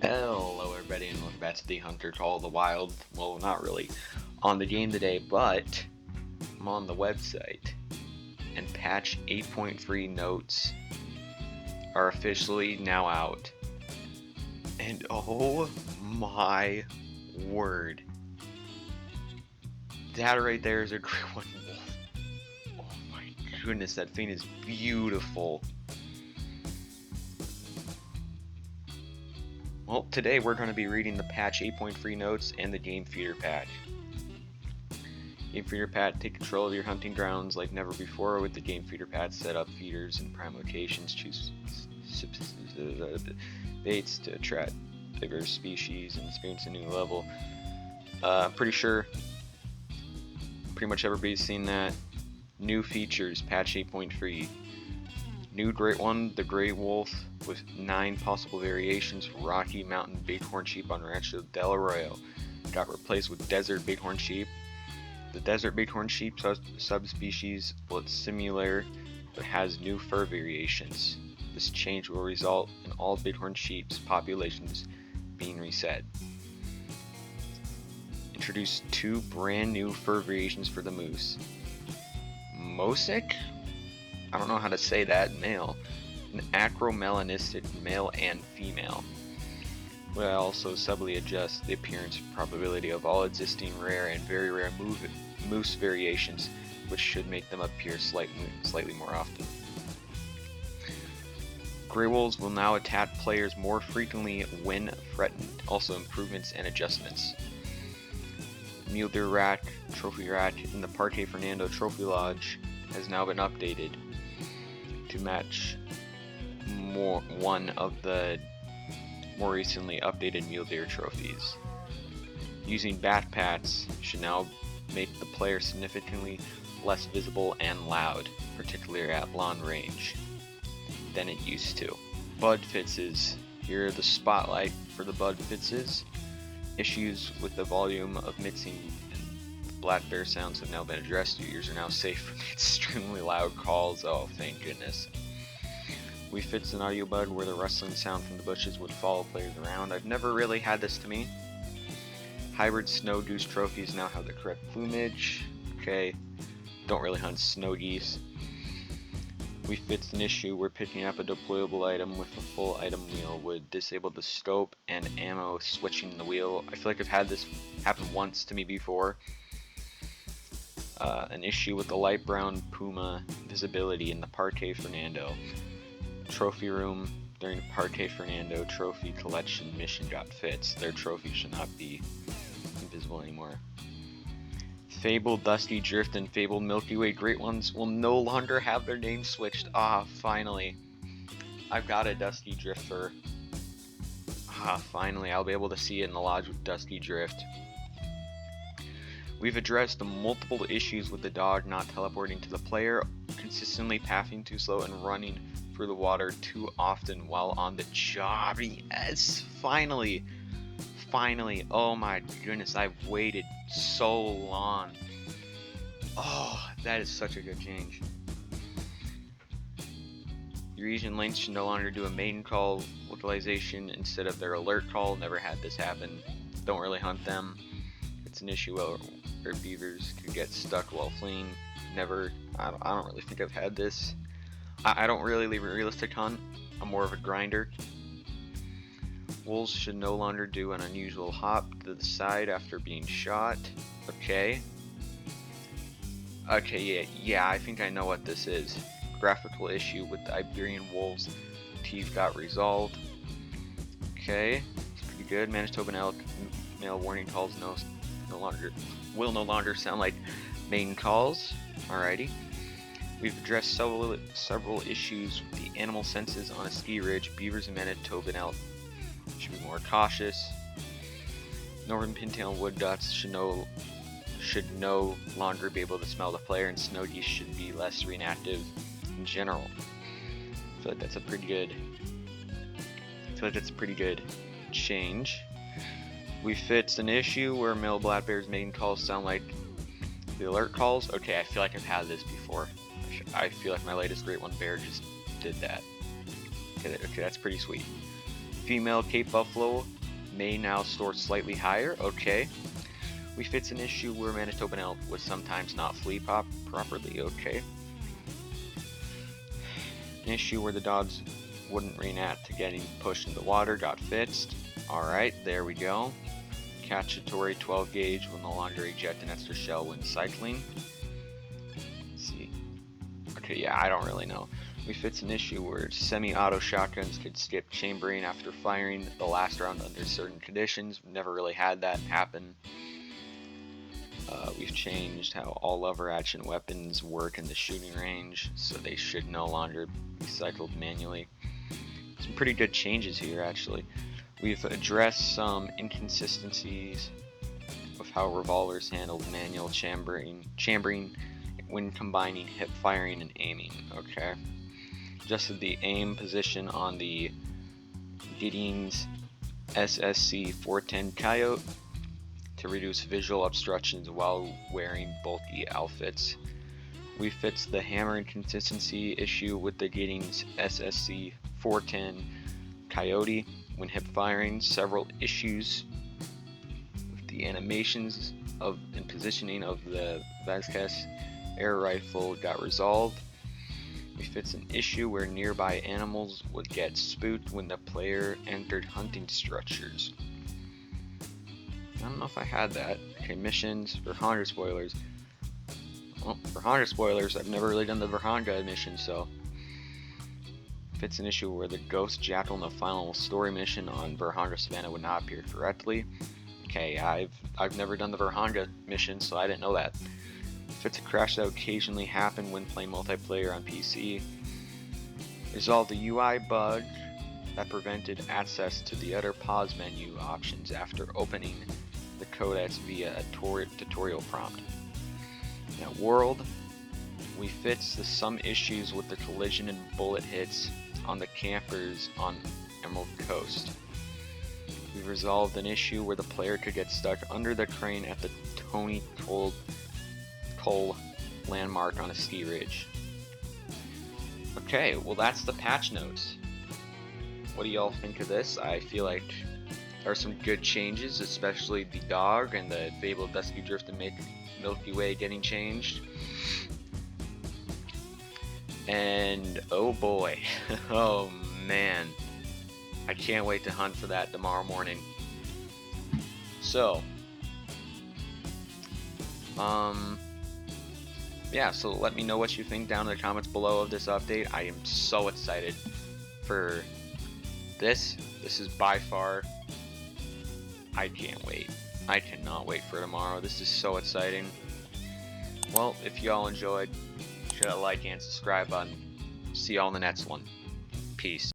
Hello everybody and welcome back to the Hunter Call of the Wild. Well, not really on the game today, but I'm on the website and patch 8.3 notes are officially now out. And oh my word. That right there is a great one wolf. Oh my goodness, that thing is beautiful. Well, today we're going to be reading the patch 8.3 notes and the game feeder patch. Game feeder patch, take control of your hunting grounds like never before with the game feeder patch. Set up feeders in prime locations, choose baits to attract diverse species and experience a new level. Pretty sure pretty much everybody's seen that. New features, patch 8.3. New great one, the Grey Wolf, with 9 possible variations. Rocky Mountain Bighorn Sheep on Rancho Del Arroyo got replaced with Desert Bighorn Sheep. The Desert Bighorn Sheep subspecies looks similar but has new fur variations. This change will result in all Bighorn Sheep's populations being reset. Introduce 2 brand new fur variations for the moose. Mosic? I don't know how to say that, male. An acromelanistic male and female. Will also subtly adjust the appearance and probability of all existing rare and very rare moose variations, which should make them appear slightly more often. Grey wolves will now attack players more frequently when threatened. Also improvements and adjustments. Mule deer rack, trophy rack in the Parque Fernando Trophy Lodge has now been updated to match one of the more recently updated mule deer trophies. Using backpacks should now make the player significantly less visible and loud, particularly at long range, than it used to. Bud fitzes. Here are the spotlight for the bud fitzes. Issues with the volume of mixing and black bear sounds have now been addressed. Your ears are now safe from the extremely loud calls. Oh, thank goodness. We fixed an audio bug where the rustling sound from the bushes would follow players around. I've never really had this to me. Hybrid snow goose trophies now have the correct plumage. Okay, don't really hunt snow geese. We fixed an issue where picking up a deployable item with a full item wheel would disable the scope and ammo switching the wheel. I feel like I've had this happen once to me before. An issue with the light brown puma visibility in the Parque Fernando trophy room during the Parque Fernando trophy collection mission got fixed. Their trophy should not be invisible anymore. Fabled Dusty Drift and Fabled Milky Way Great Ones will no longer have their names switched. Ah, finally. I've got a Dusty Drifter. Ah, finally. I'll be able to see it in the lodge with Dusty Drift. We've addressed the multiple issues with the dog not teleporting to the player, consistently pathing too slow, and running through the water too often while on the job. Yes, finally. Finally. Oh my goodness, I've waited so long. Oh, that is such a good change. Your Eurasian lynx should no longer do a maiden call localization instead of their alert call. Never had this happen. Don't really hunt them. It's an issue where beavers could get stuck while fleeing. I don't really think I've had this. I don't really leave a realistic hunt. I'm more of a grinder. Wolves should no longer do an unusual hop to the side after being shot. Okay. Okay, yeah, I think I know what this is. Graphical issue with the Iberian wolves. Teeth got resolved. Okay, it's pretty good. Manitoban elk male warning calls will no longer sound like main calls. Alrighty. We've addressed several issues with the animal senses on a ski ridge. Beavers and Manitoban elk should be more cautious. Northern pintail wood ducks should no longer be able to smell the player, and snow geese should be less reactive in general. I feel like that's a pretty good change. We fixed an issue where male black bear's maiden calls sound like the alert calls. Okay, I feel like I've had this before. I feel like my latest Great One Bear just did that. Okay, that's pretty sweet. Female Cape Buffalo may now soar slightly higher. Okay. We fix an issue where Manitoban elk would sometimes not flee properly. Okay. An issue where the dogs wouldn't react to getting pushed in the water got fixed. Alright, there we go. Cacciatore 12 gauge will no longer eject an extra shell when cycling. Let's see. Okay, yeah, I don't really know. We fix an issue where semi-auto shotguns could skip chambering after firing the last round under certain conditions. We've never really had that happen. We've changed how all lever action weapons work in the shooting range, so they should no longer be cycled manually. Some pretty good changes here, actually. We've addressed some inconsistencies with how revolvers handled manual chambering when combining hip firing and aiming. Okay. Adjusted the aim position on the Giddings SSC 410 Coyote to reduce visual obstructions while wearing bulky outfits. We fixed the hammer inconsistency issue with the Giddings SSC 410 Coyote when hip firing. Several issues with the animations and positioning of the Vasquez air rifle got resolved. We fixed an issue where nearby animals would get spooked when the player entered hunting structures. I don't know if I had that. Okay, missions, Verhonda spoilers. Well, Verhonda spoilers, I've never really done the Verhonda mission, so. Fits an issue where the ghost jackal in the final story mission on Verhonda Savannah would not appear correctly. Okay, I've never done the Verhonda mission, so I didn't know that. Fits a crash that would occasionally happen when playing multiplayer on PC. Resolved the UI bug that prevented access to the other pause menu options after opening the codex via a tutorial prompt. Now, world, we fixed some issues with the collision and bullet hits on the campers on Emerald Coast. We resolved an issue where the player could get stuck under the crane at the Tony Cole landmark on a ski ridge. Okay, well that's the patch notes. What do y'all think of this? I feel like there are some good changes, especially the dog and the Fable of Dusky Drift and Milky Way getting changed. And oh boy, oh man, I can't wait to hunt for that tomorrow morning. So, yeah, so let me know what you think down in the comments below of this update. I am so excited for this. This is by far, I can't wait. I cannot wait for tomorrow. This is so exciting. Well, if y'all enjoyed, hit that like and subscribe button. See y'all in the next one. Peace.